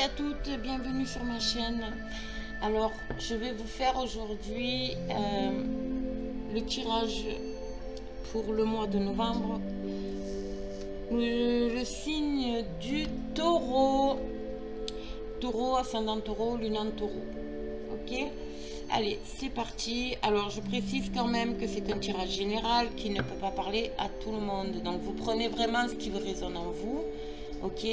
à toutes, bienvenue sur ma chaîne. Alors, je vais vous faire aujourd'hui le tirage pour le mois de novembre. Le signe du taureau. Taureau, ascendant taureau, lunan taureau. Ok? Allez, c'est parti. Alors, je précise quand même que c'est un tirage général qui ne peut pas parler à tout le monde. Donc, vous prenez vraiment ce qui vous résonne en vous. Ok?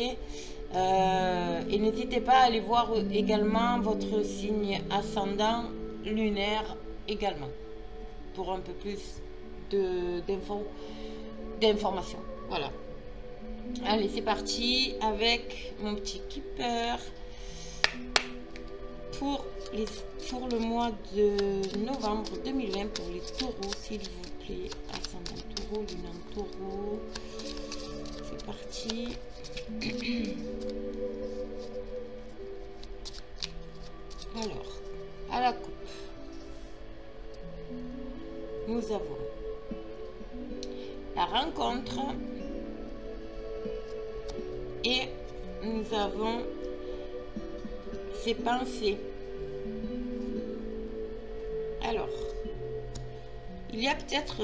Et n'hésitez pas à aller voir également votre signe ascendant lunaire également. Pour un peu plus d'informations. Voilà. Allez, c'est parti avec mon petit keeper pour le mois de novembre 2020 pour les taureaux, s'il vous plaît. Ascendant taureau, lunan taureau. C'est parti. Alors, à la coupe, nous avons la rencontre et nous avons ses pensées. Alors, il y a peut-être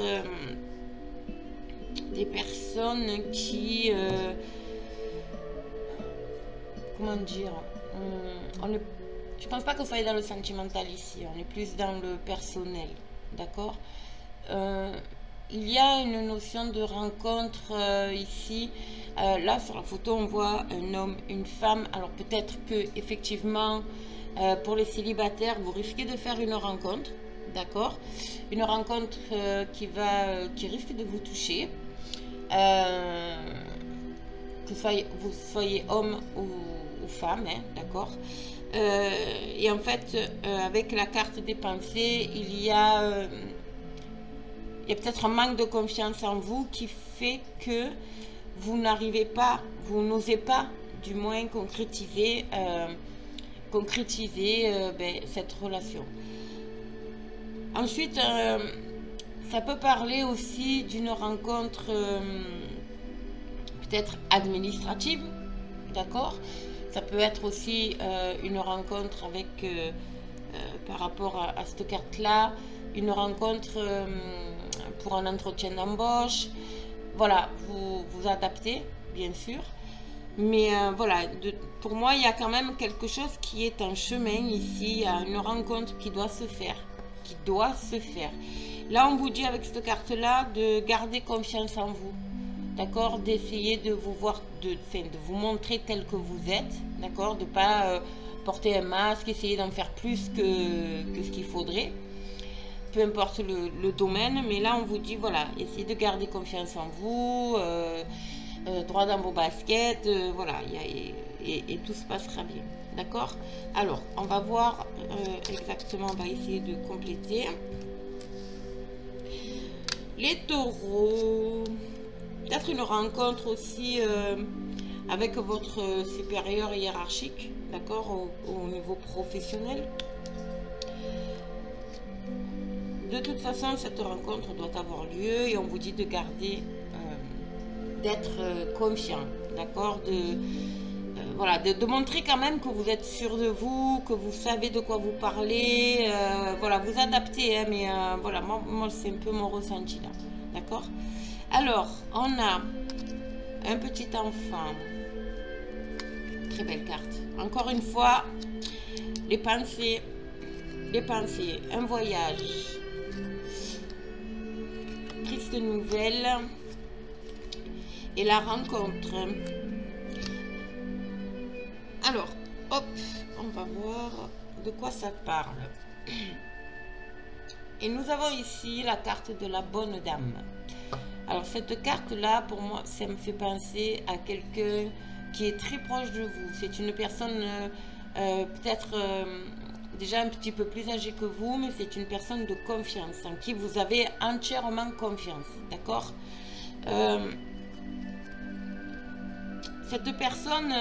des personnes qui comment dire, je pense pas que vous soyez dans le sentimental ici, on est plus dans le personnel, d'accord. Il y a une notion de rencontre ici. Là sur la photo on voit un homme, une femme. Alors peut-être que effectivement pour les célibataires vous risquez de faire une rencontre, d'accord, une rencontre qui risque de vous toucher, que vous soyez homme ou femme, hein, d'accord. Et en fait avec la carte des pensées, il y a peut-être un manque de confiance en vous qui fait que vous n'arrivez pas, vous n'osez pas du moins concrétiser cette relation. Ensuite ça peut parler aussi d'une rencontre peut-être administrative, d'accord. Ça peut être aussi une rencontre avec, par rapport à cette carte-là, une rencontre pour un entretien d'embauche. Voilà, vous adaptez, bien sûr. Mais voilà, pour moi, il y a quand même quelque chose qui est en chemin ici. Il y a une rencontre qui doit se faire. Là, on vous dit avec cette carte-là de garder confiance en vous. D'accord, d'essayer de vous voir, de vous montrer tel que vous êtes, d'accord, de ne pas porter un masque, essayer d'en faire plus que ce qu'il faudrait, peu importe le domaine. Mais là on vous dit voilà, essayez de garder confiance en vous, droit dans vos baskets, voilà, et tout se passera bien, d'accord. Alors on va voir exactement, on va essayer de compléter les taureaux. Peut-être une rencontre aussi avec votre supérieur hiérarchique, d'accord, au niveau professionnel. De toute façon, cette rencontre doit avoir lieu et on vous dit de garder, d'être confiant, d'accord, voilà, de montrer quand même que vous êtes sûr de vous, que vous savez de quoi vous parlez, voilà, vous adaptez, hein, mais voilà, moi c'est un peu mon ressenti là, d'accord. Alors, on a un petit enfant. Très belle carte. Encore une fois, les pensées, un voyage, triste nouvelle et la rencontre. Alors, hop, on va voir de quoi ça parle. Et nous avons ici la carte de la bonne dame. Alors cette carte là, pour moi, ça me fait penser à quelqu'un qui est très proche de vous. C'est une personne peut-être déjà un petit peu plus âgée que vous, mais c'est une personne de confiance, en qui vous avez entièrement confiance, d'accord. Cette personne,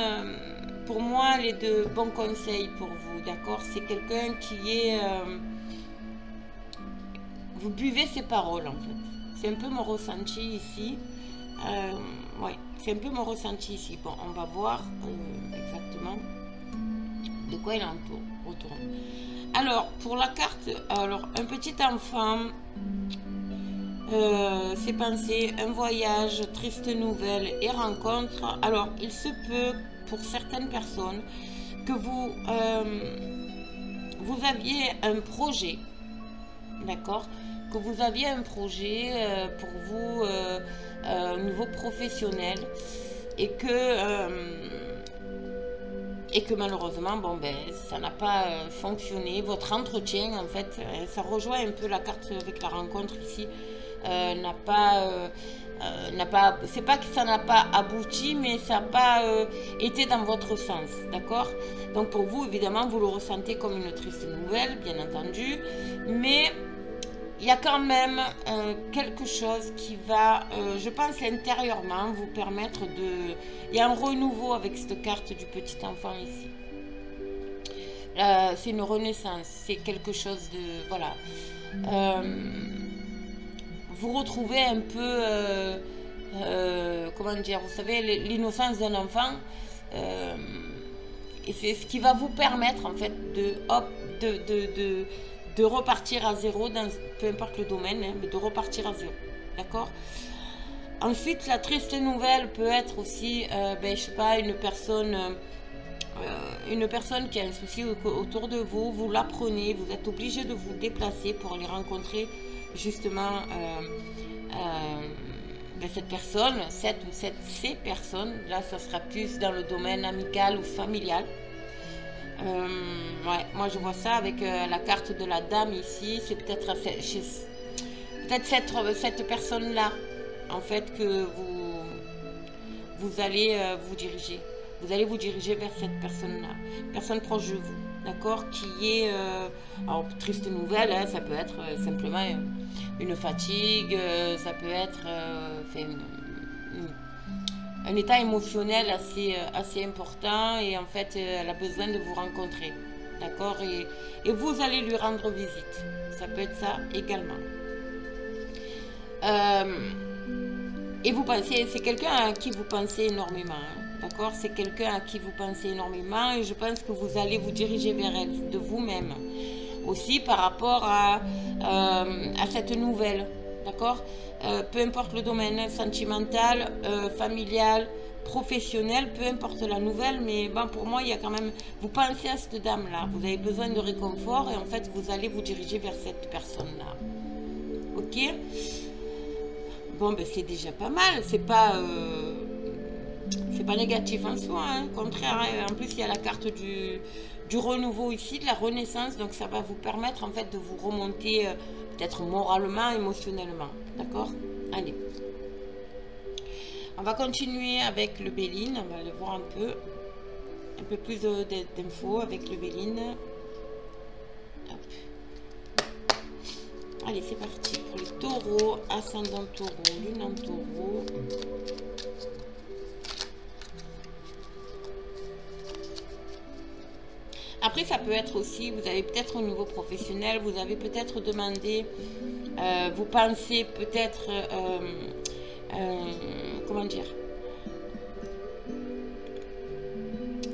pour moi, elle est de bons conseils pour vous, d'accord. C'est quelqu'un qui est... vous buvez ses paroles en fait. C'est un peu mon ressenti ici. Ouais, c'est un peu mon ressenti ici. Bon, on va voir exactement. de quoi il retourne. Alors, pour la carte, alors un petit enfant, ses pensées, un voyage, triste nouvelle et rencontre. Alors, il se peut pour certaines personnes que vous aviez un projet, d'accord, que vous aviez un projet pour vous au niveau professionnel et que malheureusement, bon ben, ça n'a pas fonctionné. Votre entretien, en fait, ça rejoint un peu la carte avec la rencontre ici, c'est pas que ça n'a pas abouti, mais ça n'a pas été dans votre sens, d'accord? Donc pour vous, évidemment, vous le ressentez comme une triste nouvelle, bien entendu, mais il y a quand même quelque chose qui va, je pense, intérieurement vous permettre de... Il y a un renouveau avec cette carte du petit enfant ici. C'est une renaissance, c'est quelque chose de... Voilà. Vous retrouvez un peu... comment dire, vous savez, l'innocence d'un enfant. Et c'est ce qui va vous permettre, en fait, de repartir à zéro, dans peu importe le domaine, hein, mais de repartir à zéro. D'accord? Ensuite, la triste nouvelle peut être aussi, je sais pas, une personne qui a un souci autour de vous, vous l'apprenez, vous êtes obligé de vous déplacer pour aller rencontrer justement cette personne, ces personnes. Là, ça sera plus dans le domaine amical ou familial. Ouais, moi je vois ça avec la carte de la dame ici. C'est peut-être cette personne-là, en fait, que vous allez vous diriger. Vous allez vous diriger vers cette personne-là, personne proche de vous, d'accord, qui est, alors triste nouvelle, hein, ça peut être simplement une fatigue, ça peut être un état émotionnel assez important, et en fait elle a besoin de vous rencontrer, d'accord, et vous allez lui rendre visite, ça peut être ça également. Et vous pensez, c'est quelqu'un à qui vous pensez énormément, hein. D'accord, c'est quelqu'un à qui vous pensez énormément, et je pense que vous allez vous diriger vers elle de vous-même. Aussi par rapport à cette nouvelle. D'accord, peu importe le domaine, sentimental, familial, professionnel, peu importe la nouvelle, mais bon, pour moi, il y a quand même... Vous pensez à cette dame-là, vous avez besoin de réconfort, et en fait, vous allez vous diriger vers cette personne-là. Ok? Bon, ben c'est déjà pas mal, c'est pas négatif en soi, hein. Au contraire, hein. En plus il y a la carte du renouveau ici, de la renaissance, donc ça va vous permettre en fait de vous remonter peut-être moralement, émotionnellement, d'accord? Allez, on va continuer avec le Béline, on va aller voir un peu plus d'infos avec le Béline. Hop. Allez, c'est parti pour les taureaux, ascendant taureau, lune en taureau. Après, ça peut être aussi, vous avez peut-être au niveau professionnel, vous avez peut-être demandé, vous pensez peut-être, comment dire,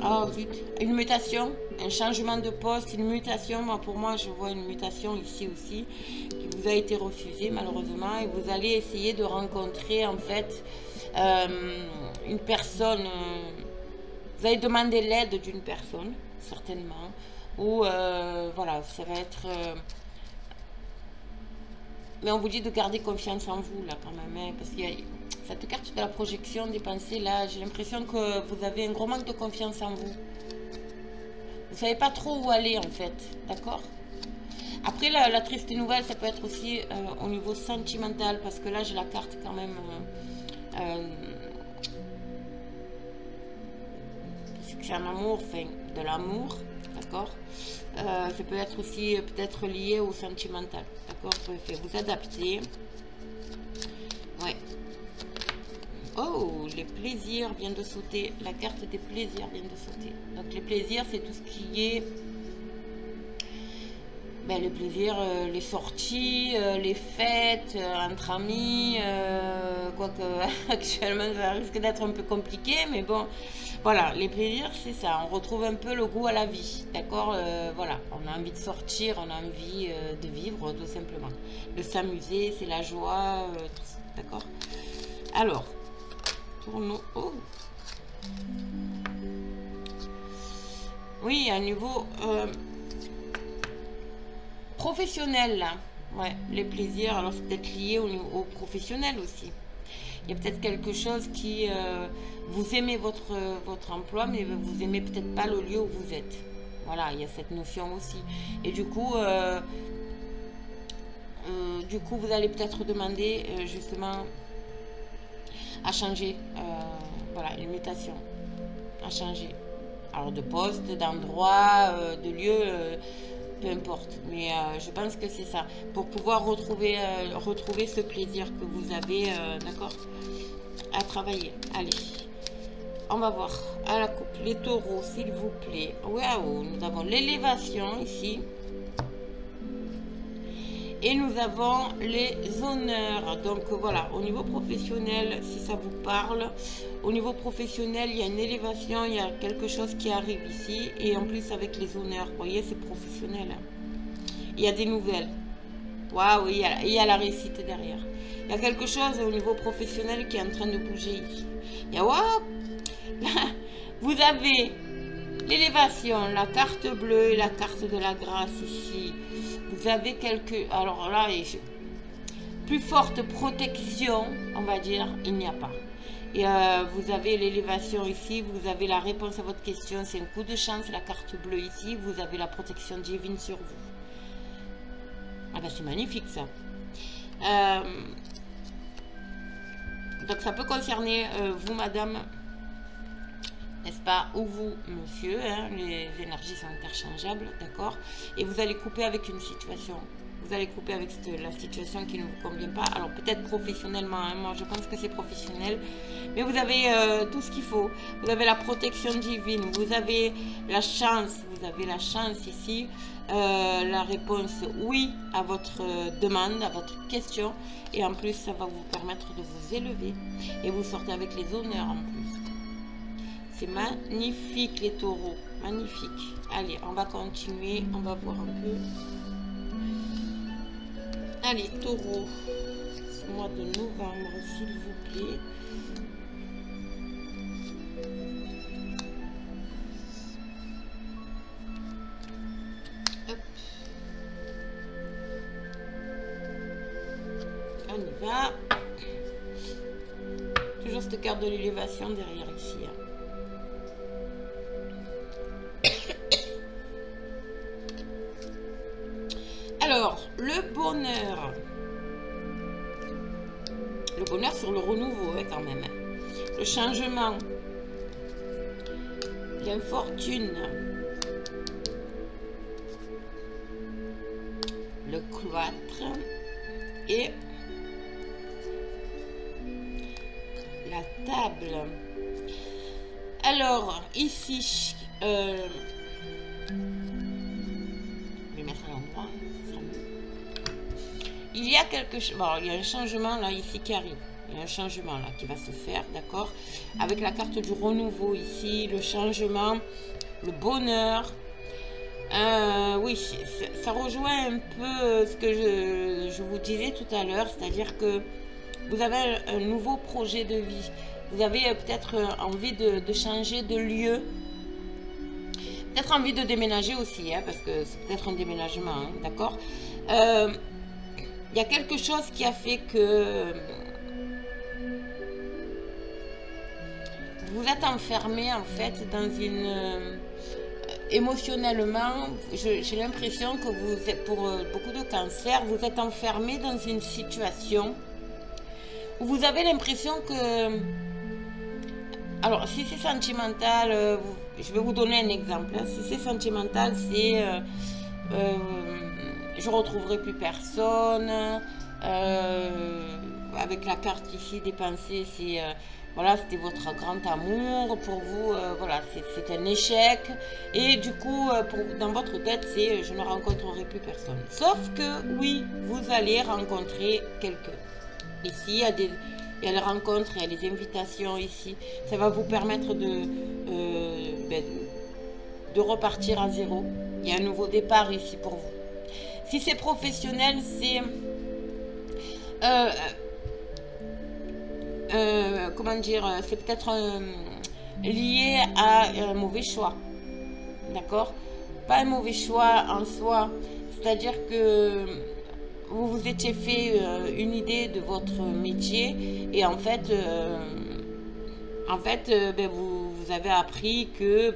oh zut, une mutation, un changement de poste, une mutation. Moi, pour moi, je vois une mutation ici aussi, qui vous a été refusée malheureusement, et vous allez essayer de rencontrer en fait une personne, vous allez demander l'aide d'une personne, certainement, ou voilà, ça va être mais on vous dit de garder confiance en vous là quand même, hein, parce qu'il y a cette carte de la projection des pensées là, j'ai l'impression que vous avez un gros manque de confiance en vous, vous savez pas trop où aller en fait, d'accord. Après la triste nouvelle, ça peut être aussi au niveau sentimental, parce que là j'ai la carte quand même c'est un amour, enfin de l'amour, d'accord. Ça peut être aussi peut-être lié au sentimental, d'accord. Vous adapter. Ouais. Oh, les plaisirs viennent de sauter. La carte des plaisirs vient de sauter. Donc les plaisirs, c'est tout ce qui est ben, le plaisir, les sorties, les fêtes, entre amis, quoique actuellement ça risque d'être un peu compliqué, mais bon, voilà, les plaisirs c'est ça, on retrouve un peu le goût à la vie, d'accord. Voilà, on a envie de sortir, on a envie de vivre tout simplement, de s'amuser, c'est la joie, d'accord. Alors, tournons, oh. Oui, à niveau professionnel, là. Ouais, les plaisirs, alors c'est peut-être lié au professionnel aussi. Il y a peut-être quelque chose qui... vous aimez votre emploi, mais vous aimez peut-être pas le lieu où vous êtes. Voilà, il y a cette notion aussi. Et du coup, vous allez peut-être demander justement à changer. Voilà, une mutation. À changer. Alors de poste, d'endroit, de lieu, peu importe. Mais je pense que c'est ça. Pour pouvoir retrouver ce plaisir que vous avez, d'accord, à travailler. Allez, on va voir. À la coupe, les taureaux, s'il vous plaît. Waouh, nous avons l'élévation ici. Et nous avons les honneurs. Donc voilà, au niveau professionnel, si ça vous parle, au niveau professionnel, il y a une élévation, il y a quelque chose qui arrive ici. Et en plus avec les honneurs, vous voyez, c'est professionnel. Il y a des nouvelles. Waouh, il y a la réussite derrière. Il y a quelque chose au niveau professionnel qui est en train de bouger ici. Il y a, waouh, vous avez l'élévation, la carte bleue et la carte de la grâce ici. Vous avez quelques... Alors là, plus forte protection, on va dire, il n'y a pas. Et vous avez l'élévation ici, vous avez la réponse à votre question, c'est un coup de chance, la carte bleue ici, vous avez la protection divine sur vous. Ah ben c'est magnifique ça. Donc ça peut concerner vous, madame, n'est-ce pas, ou vous, monsieur, hein, les énergies sont interchangeables, d'accord. Et vous allez couper avec une situation. Vous allez couper avec la situation qui ne vous convient pas. Alors peut-être professionnellement, hein, moi je pense que c'est professionnel. Mais vous avez tout ce qu'il faut. Vous avez la protection divine, vous avez la chance ici. La réponse oui à votre demande, à votre question. Et en plus, ça va vous permettre de vous élever. Et vous sortez avec les honneurs en plus. C'est magnifique les taureaux, magnifique. Allez, on va continuer, on va voir un peu. Allez, taureau, ce mois de novembre, s'il vous plaît. Hop. On y va. Toujours cette carte de l'élévation derrière ici. Hein. Alors, le bonheur. Le bonheur sur le renouveau, hein, quand même. Le changement. L'infortune. Le cloître. Et la table. Alors, ici, je vais mettre à l'endroit. Il y a quelque chose, bon, il y a un changement là ici qui arrive. Il y a un changement là qui va se faire, d'accord. Avec la carte du renouveau ici, le changement, le bonheur. Oui, ça rejoint un peu ce que je vous disais tout à l'heure, c'est-à-dire que vous avez un nouveau projet de vie. Vous avez peut-être envie de changer de lieu. Peut-être envie de déménager aussi, hein, parce que c'est peut-être un déménagement, hein, d'accord. Il y a quelque chose qui a fait que vous êtes enfermé en fait dans une... émotionnellement, j'ai l'impression que vous êtes, pour beaucoup de cancers, vous êtes enfermé dans une situation où vous avez l'impression que... Alors, si c'est sentimental, je vais vous donner un exemple. Hein. Si c'est sentimental, c'est... je retrouverai plus personne. Avec la carte ici des pensées, c'est voilà, c'était votre grand amour, pour vous, voilà, c'est un échec. Et du coup, dans votre tête, c'est je ne rencontrerai plus personne. Sauf que, oui, vous allez rencontrer quelqu'un. Ici, il y a les rencontres, il y a les invitations ici. Ça va vous permettre de repartir à zéro. Il y a un nouveau départ ici pour vous. Si c'est professionnel, c'est... comment dire, c'est peut-être lié à un mauvais choix, d'accord? Pas un mauvais choix en soi, c'est-à-dire que vous vous étiez fait une idée de votre métier et en fait, vous avez appris que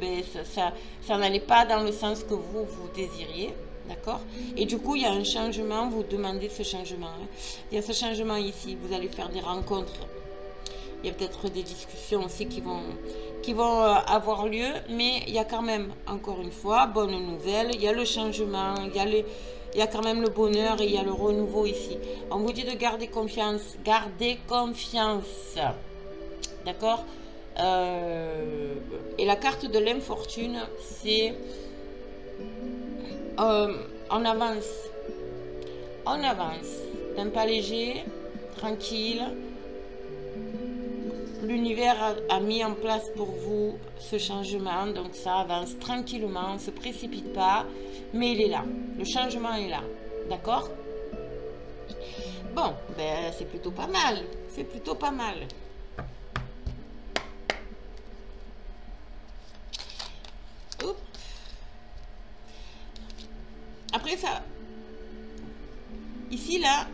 ça n'allait pas dans le sens que vous désiriez. D'accord? Et du coup, il y a un changement, vous demandez ce changement. Hein. Il y a ce changement ici, vous allez faire des rencontres. Il y a peut-être des discussions aussi qui vont avoir lieu, mais il y a quand même, encore une fois, bonne nouvelle, il y a le changement, il y a quand même le bonheur et il y a le renouveau ici. On vous dit de garder confiance, d'accord? Et la carte de l'infortune, c'est on avance, d'un pas léger, tranquille. L'univers a mis en place pour vous ce changement, donc ça avance tranquillement, on ne se précipite pas, mais il est là, le changement est là, d'accord? Bon, ben c'est plutôt pas mal, c'est plutôt pas mal. Oups. Après ça, ici là,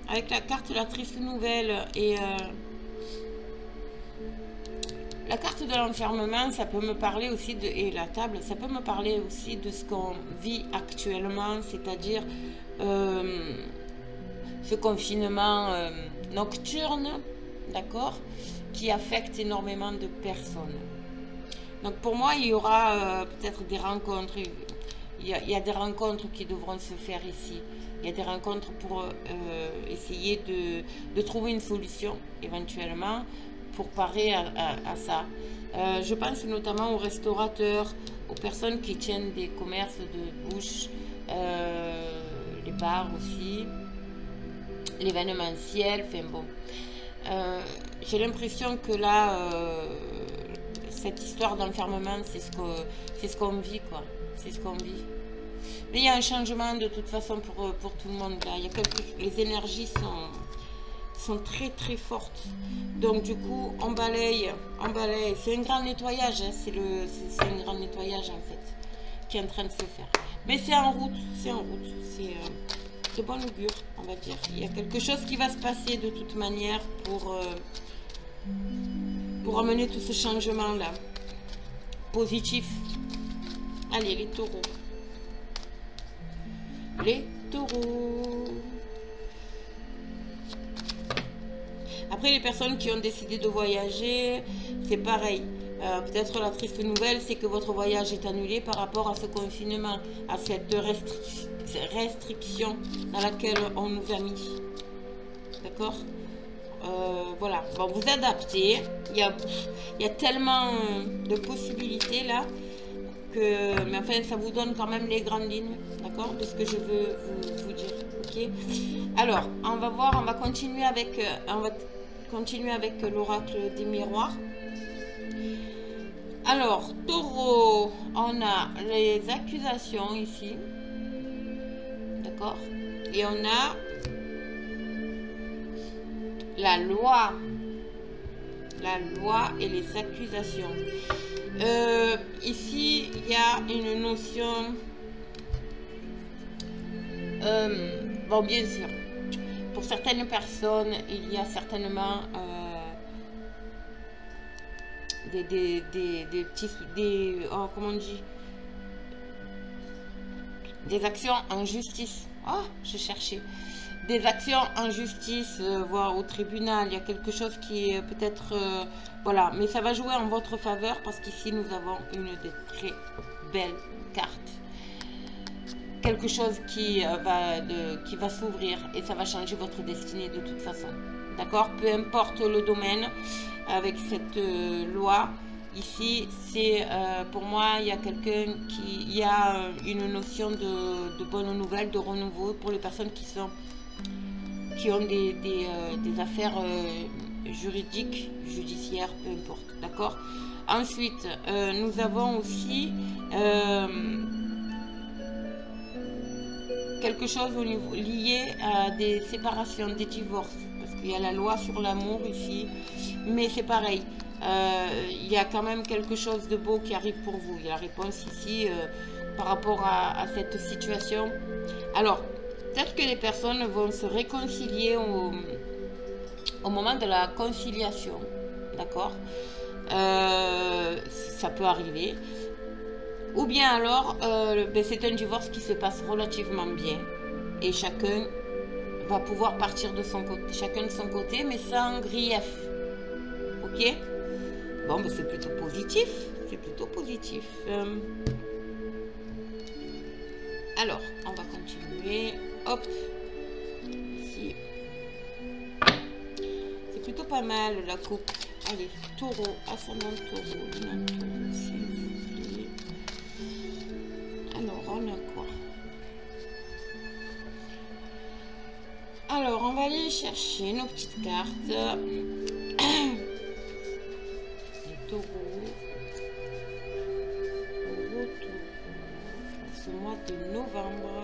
avec la carte la triste nouvelle et la carte de l'enfermement, ça peut me parler aussi de, et la table, ça peut me parler aussi de ce qu'on vit actuellement, c'est-à-dire ce confinement nocturne, d'accord, qui affecte énormément de personnes. Donc pour moi, il y aura peut-être des rencontres. Il y a des rencontres qui devront se faire ici. Il y a des rencontres pour essayer de trouver une solution, éventuellement, pour parer à ça. Je pense notamment aux restaurateurs, aux personnes qui tiennent des commerces de bouche, les bars aussi, l'événementiel, enfin bon. J'ai l'impression que là, cette histoire d'enfermement, c'est ce qu'on vit, quoi. C'est ce qu'on vit. Mais il y a un changement de toute façon pour tout le monde là. Il y a les énergies sont très très fortes. Donc du coup, on balaye. C'est un grand nettoyage, hein. C'est un grand nettoyage en fait qui est en train de se faire. Mais c'est en route, c'est de bon augure, on va dire. Il y a quelque chose qui va se passer de toute manière pour amener tout ce changement là positif. Allez, les taureaux. Les taureaux. Après, les personnes qui ont décidé de voyager, c'est pareil. Peut-être la triste nouvelle, c'est que votre voyage est annulé par rapport à ce confinement, à cette restriction dans laquelle on nous a mis. D'accord? Voilà. Bon, vous adaptez. Il y a tellement de possibilités là. Mais enfin, ça vous donne quand même les grandes lignes, d'accord, de ce que je veux vous dire, ok. Alors, on va voir, on va continuer avec l'oracle des miroirs. Alors, taureau, on a les accusations ici, d'accord, et on a la loi et les accusations. Ici, il y a une notion, bon, bien sûr, pour certaines personnes, il y a certainement comment on dit, des actions en justice. Oh, je cherchais. Des actions en justice, voire au tribunal. Il y a quelque chose qui est peut-être... voilà, mais ça va jouer en votre faveur parce qu'ici, nous avons une des très belles cartes. Quelque chose qui va s'ouvrir et ça va changer votre destinée de toute façon. d'accord? Peu importe le domaine, avec cette loi, ici, c'est pour moi, il y a quelqu'un il y a une notion de bonne nouvelle, de renouveau pour les personnes qui ont des affaires juridiques, judiciaires, peu importe, d'accord? Ensuite, nous avons aussi quelque chose au niveau lié à des séparations, des divorces, parce qu'il y a la loi sur l'amour ici, mais c'est pareil, il y a quand même quelque chose de beau qui arrive pour vous. Il y a la réponse ici par rapport à cette situation. Alors, peut-être que les personnes vont se réconcilier au moment de la conciliation, d'accord? Ça peut arriver. Ou bien alors, c'est un divorce qui se passe relativement bien. Et chacun va pouvoir partir de son côté, chacun de son côté, mais sans grief. Ok? Bon, ben c'est plutôt positif. C'est plutôt positif. Alors, on va continuer. Hop. Ici. C'est plutôt pas mal la coupe. Allez, taureau, ascendant taureau, lunaire taureau, s'il vous plaît. Alors, on a quoi? Alors, on va aller chercher nos petites cartes. Les taureaux. Taureau, ce mois de novembre.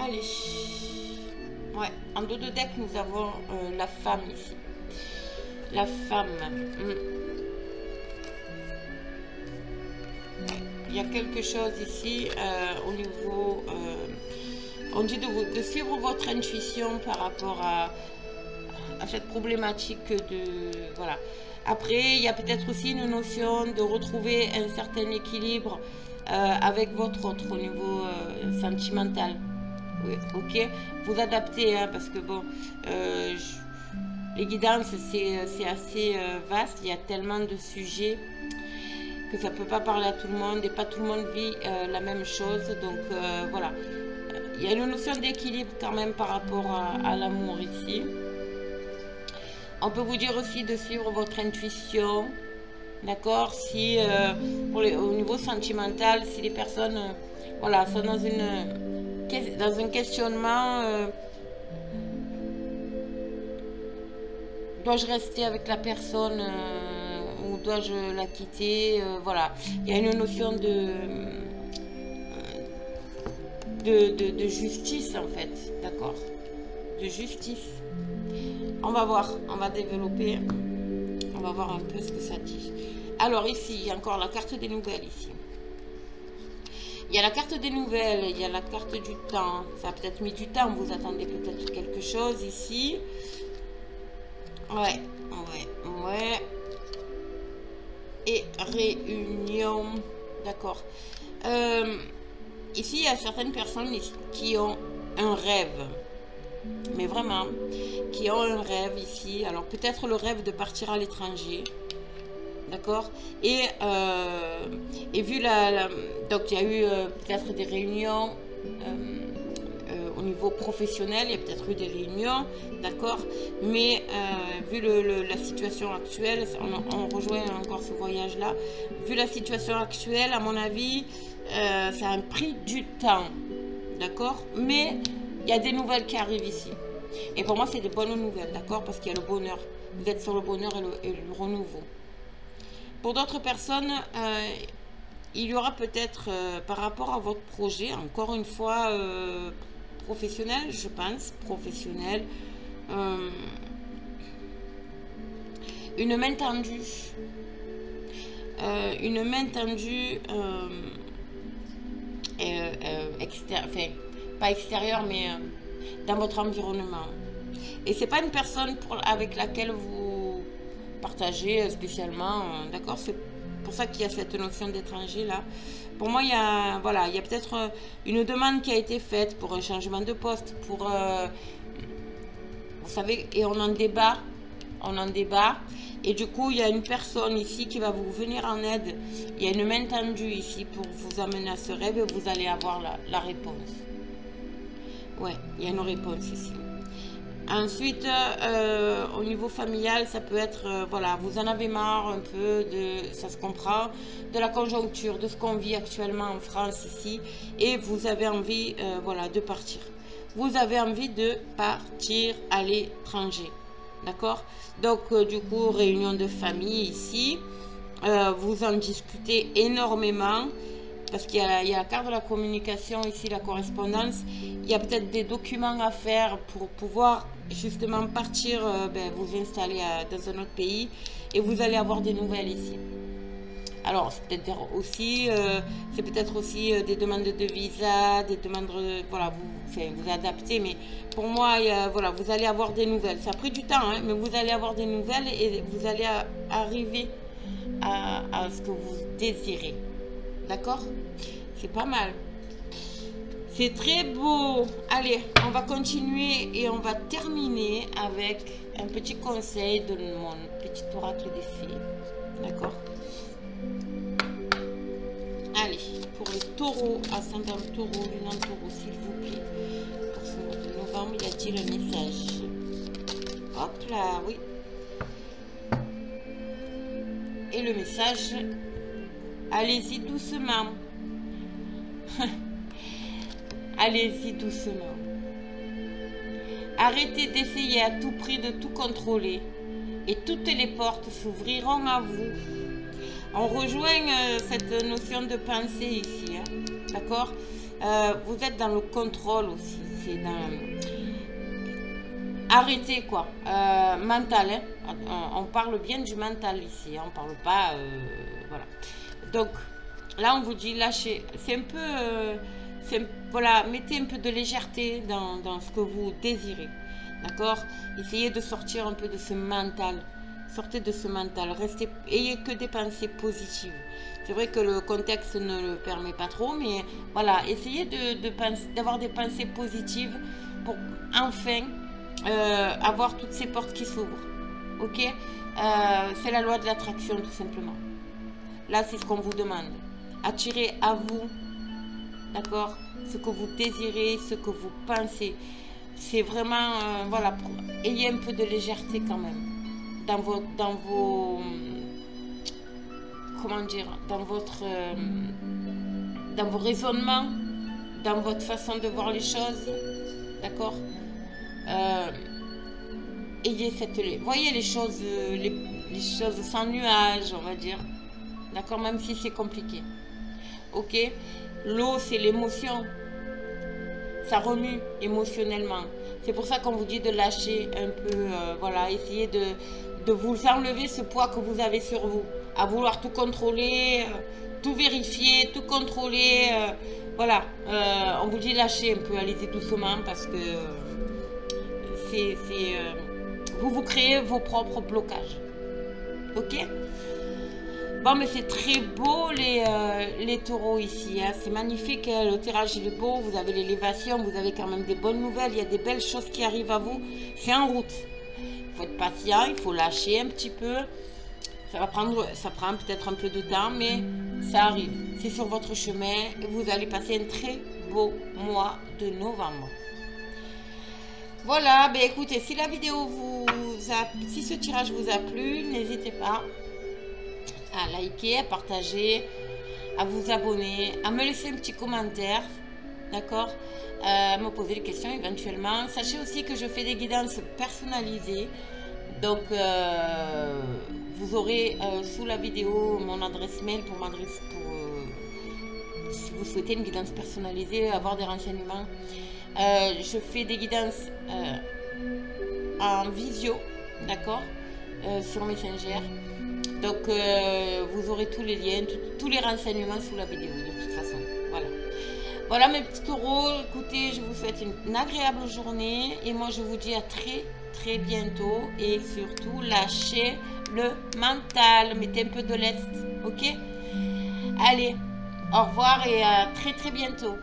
Allez. Ouais, en dos de deck, nous avons la femme ici. La femme. Il y a quelque chose ici au niveau... on dit de suivre votre intuition par rapport à cette problématique de... Voilà. Après, il y a peut-être aussi une notion de retrouver un certain équilibre avec votre autre au niveau sentimental. Oui, ok, vous adaptez, hein, parce que bon, les guidances, c'est assez vaste, il y a tellement de sujets que ça ne peut pas parler à tout le monde et pas tout le monde vit la même chose. Donc voilà, il y a une notion d'équilibre quand même par rapport à l'amour ici. On peut vous dire aussi de suivre votre intuition, d'accord? Si au niveau sentimental, si les personnes voilà, sont dans un questionnement, dois-je rester avec la personne ou dois-je la quitter? Voilà, il y a une notion de justice en fait, d'accord? De justice. On va voir, on va développer, on va voir un peu ce que ça dit. Alors ici, il y a encore la carte des nouvelles ici. Il y a la carte des nouvelles, il y a la carte du temps. Ça a peut-être mis du temps, vous attendez peut-être quelque chose ici. Ouais. Et réunion, d'accord. Ici, il y a certaines personnes qui ont un rêve. Mais vraiment, qui ont un rêve ici. Alors peut-être le rêve de partir à l'étranger. D'accord, et vu donc il y a eu peut-être des réunions au niveau professionnel, il y a peut-être eu des réunions, d'accord, mais vu la situation actuelle, on rejoint encore ce voyage là, vu la situation actuelle, à mon avis, ça a pris du temps, d'accord, mais il y a des nouvelles qui arrivent ici, et pour moi c'est des bonnes nouvelles, d'accord, parce qu'il y a le bonheur, vous êtes sur le bonheur et le renouveau. Pour d'autres personnes, il y aura peut-être, par rapport à votre projet, encore une fois, professionnel, je pense, professionnel, une main tendue. Une main tendue, enfin, pas extérieure, mais dans votre environnement. Et c'est pas une personne avec laquelle vous partager spécialement, d'accord, c'est pour ça qu'il y a cette notion d'étranger là. Pour moi, il y a peut-être une demande qui a été faite pour un changement de poste, pour vous savez, et on en débat, Et du coup, il y a une personne ici qui va vous venir en aide. Il y a une main tendue ici pour vous amener à ce rêve et vous allez avoir la réponse. Ouais, il y a une réponse ici. Ensuite, au niveau familial, ça peut être, voilà, vous en avez marre un peu de, ça se comprend, de la conjoncture, de ce qu'on vit actuellement en France ici, et vous avez envie, voilà, de partir. Vous avez envie de partir à l'étranger, d'accord? Donc, du coup, réunion de famille ici, vous en discutez énormément. Parce qu'il y a la carte de la communication ici, la correspondance. Il y a peut-être des documents à faire pour pouvoir justement partir, vous installer dans un autre pays. Et vous allez avoir des nouvelles ici. Alors, c'est peut-être aussi des demandes de visa, des demandes, voilà, vous adaptez. Mais pour moi, voilà, vous allez avoir des nouvelles. Ça a pris du temps, hein, mais vous allez avoir des nouvelles et vous allez arriver à ce que vous désirez. D'accord? C'est pas mal. C'est très beau. Allez, on va continuer et on va terminer avec un petit conseil de mon petit oracle des fées. D'accord? Allez, pour les taureaux, ascendant taureau, lunan taureau, s'il vous plaît. Pour ce mois de novembre, y a-t-il un message? Hop là, oui. Et le message... Allez-y doucement. Allez-y doucement. Arrêtez d'essayer à tout prix de tout contrôler et toutes les portes s'ouvriront à vous. On rejoint cette notion de pensée ici, hein, d'accord? Vous êtes dans le contrôle aussi. C'est dans... Arrêtez quoi. Mental, hein? On parle bien du mental ici, hein, on parle pas... voilà. Donc, là, on vous dit lâchez. C'est un peu... voilà, mettez un peu de légèreté dans ce que vous désirez. D'accord? Essayez de sortir un peu de ce mental. Sortez de ce mental. Ayez que des pensées positives. C'est vrai que le contexte ne le permet pas trop, mais voilà, essayez d'avoir des pensées positives pour enfin avoir toutes ces portes qui s'ouvrent. Ok? C'est la loi de l'attraction, tout simplement. Là, c'est ce qu'on vous demande. Attirez à vous, d'accord, ce que vous désirez, ce que vous pensez. C'est vraiment, voilà, ayez un peu de légèreté quand même dans vos comment dire, dans vos raisonnements, dans votre façon de voir les choses, d'accord. Ayez voyez les choses sans nuages, on va dire. D'accord, même si c'est compliqué. Ok, l'eau, c'est l'émotion. Ça remue émotionnellement. C'est pour ça qu'on vous dit de lâcher un peu. Voilà, essayez de vous enlever ce poids que vous avez sur vous. À vouloir tout contrôler, tout vérifier, tout contrôler. Voilà, on vous dit lâcher un peu. Allez-y doucement parce que vous créez vos propres blocages. Ok? Bon, mais c'est très beau les taureaux ici, hein. C'est magnifique, hein. Le tirage il est beau, vous avez l'élévation, vous avez quand même des bonnes nouvelles, il y a des belles choses qui arrivent à vous. C'est en route. Il faut être patient, il faut lâcher un petit peu. Ça prend peut-être un peu de temps, mais ça arrive. C'est sur votre chemin et vous allez passer un très beau mois de novembre. Voilà, ben écoutez, si la vidéo si ce tirage vous a plu, n'hésitez pas à liker, à partager, à vous abonner, à me laisser un petit commentaire, d'accord, à me poser des questions éventuellement. Sachez aussi que je fais des guidances personnalisées, donc vous aurez sous la vidéo mon adresse mail pour si vous souhaitez une guidance personnalisée, avoir des renseignements. Je fais des guidances en visio, d'accord, sur Messenger. Donc, vous aurez tous les liens, tous les renseignements sous la vidéo, de toute façon. Voilà. Voilà mes petits taureaux. Écoutez, je vous souhaite une agréable journée. Et moi, je vous dis à très, très bientôt. Et surtout, lâchez le mental. Mettez un peu de lest. Ok? Allez, au revoir et à très, très bientôt.